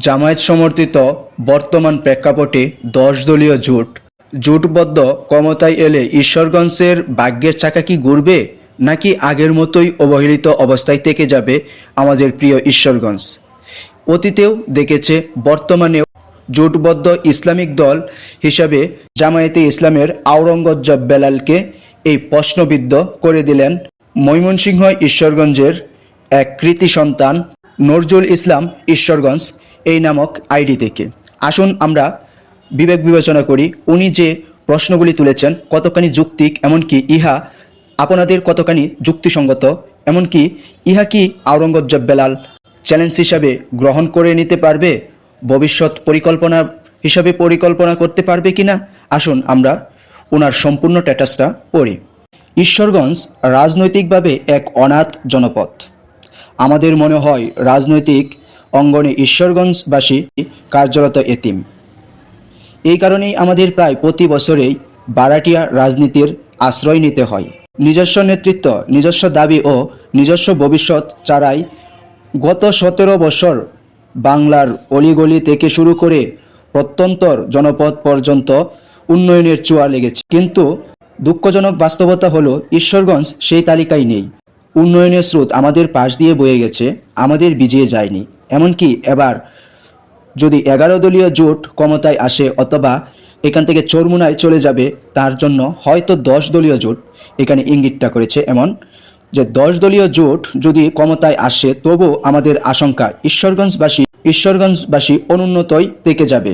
জামায়াত সমর্থিত বর্তমান প্রেক্ষাপটে ১০ দলীয় জোটবদ্ধ ক্ষমতায় এলে ঈশ্বরগঞ্জের ভাগ্যের চাকা কি ঘুরবে, নাকি আগের মতোই অবহেলিত অবস্থায় থেকে যাবে আমাদের প্রিয় ঈশ্বরগঞ্জ? অতীতেও দেখেছে, বর্তমানেও জোটবদ্ধ ইসলামিক দল হিসাবে জামায়াতে ইসলামের আওরঙ্গজেব বেলালকে এই প্রশ্নবিদ্ধ করে দিলেন ময়মনসিংহ ঈশ্বরগঞ্জের এক কৃতি সন্তান নজরুল ইসলাম ঈশ্বরগঞ্জ এই নামক আইডি থেকে। আসুন আমরা বিবেক বিবেচনা করি উনি যে প্রশ্নগুলি তুলেছেন কতখানি যৌক্তিক, এমনকি ইহা আপনাদের কতখানি যুক্তিসঙ্গত, এমনকি ইহা কি আওরঙ্গজেব বেলাল চ্যালেঞ্জ হিসাবে গ্রহণ করে নিতে পারবে, ভবিষ্যৎ পরিকল্পনা হিসাবে পরিকল্পনা করতে পারবে কিনা। আসুন আমরা ওনার সম্পূর্ণ স্ট্যাটাসটা পড়ি। ঈশ্বরগঞ্জ রাজনৈতিকভাবে এক অনাথ জনপদ। আমাদের মনে হয় রাজনৈতিক অঙ্গনে ঈশ্বরগঞ্জবাসী কার্যরত এতিম। এই কারণেই আমাদের প্রায় প্রতি বছরেই বারাটিয়া রাজনীতির আশ্রয় নিতে হয়। নিজস্ব নেতৃত্ব, নিজস্ব দাবি ও নিজস্ব ভবিষ্যৎ ছাড়াই গত ১৭ বছর বাংলার অলিগলি থেকে শুরু করে প্রত্যন্তর জনপদ পর্যন্ত উন্নয়নের চুয়া লেগেছে। কিন্তু দুঃখজনক বাস্তবতা হলো ঈশ্বরগঞ্জ সেই তালিকায় নেই। উন্নয়নের স্রোত আমাদের পাশ দিয়ে বয়ে গেছে, আমাদের ভিজিয়ে যায়নি। এমনকি এবার যদি ১১ দলীয় জোট ক্ষমতায় আসে অথবা এখান থেকে চরমুনায় চলে যাবে, তার জন্য হয়তো ১০ দলীয় জোট এখানে ইঙ্গিতটা করেছে, এমন যে ১০ দলীয় জোট যদি ক্ষমতায় আসে তবুও আমাদের আশঙ্কা ঈশ্বরগঞ্জবাসী অনুন্নতই থেকে যাবে।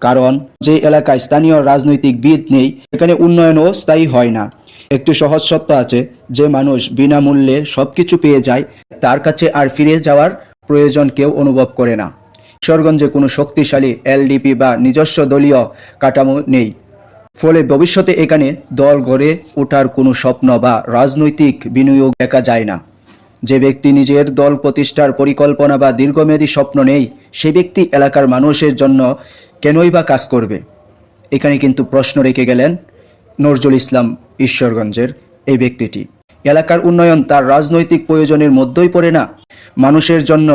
কারণ যে এলাকায় স্থানীয় রাজনৈতিক ভিত নেই এখানে উন্নয়নও স্থায়ী হয় না। একটু সহজ সত্য আছে, যে মানুষ বিনামূল্যে সবকিছু পেয়ে যায় তার কাছে আর ফিরে যাওয়ার প্রয়োজন কেউ অনুভব করে না। ঈশ্বরগঞ্জে কোনো শক্তিশালী এলডিপি বা নিজস্ব দলীয় কাঠামো নেই, ফলে ভবিষ্যতে এখানে দল গড়ে ওঠার কোনো স্বপ্ন বা রাজনৈতিক বিনিয়োগ দেখা যায় না। যে ব্যক্তি নিজের দল প্রতিষ্ঠার পরিকল্পনা বা দীর্ঘমেয়াদী স্বপ্ন নেই, সে ব্যক্তি এলাকার মানুষের জন্য কেনই বা কাজ করবে? এখানে কিন্তু প্রশ্ন রেখে গেলেন নজরুল ইসলাম ঈশ্বরগঞ্জের এই ব্যক্তিটি। এলাকার উন্নয়ন তার রাজনৈতিক প্রয়োজনের মধ্যেই পড়ে না, মানুষের জন্য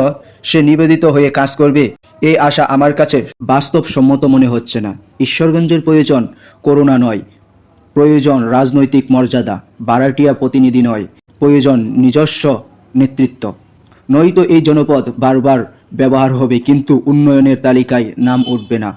সে নিবেদিত হয়ে কাজ করবে, এই আশা আমার কাছে বাস্তবসম্মত মনে হচ্ছে না। ঈশ্বরগঞ্জের প্রয়োজন করুণা নয়, প্রয়োজন রাজনৈতিক মর্যাদা, বারাটিয়া প্রতিনিধি নয়, প্রয়োজন নিজস্ব নেতৃত্ব। নয়তো এই জনপদ বারবার ব্যবহার হবে কিন্তু উন্নয়নের তালিকায় নাম উঠবে না।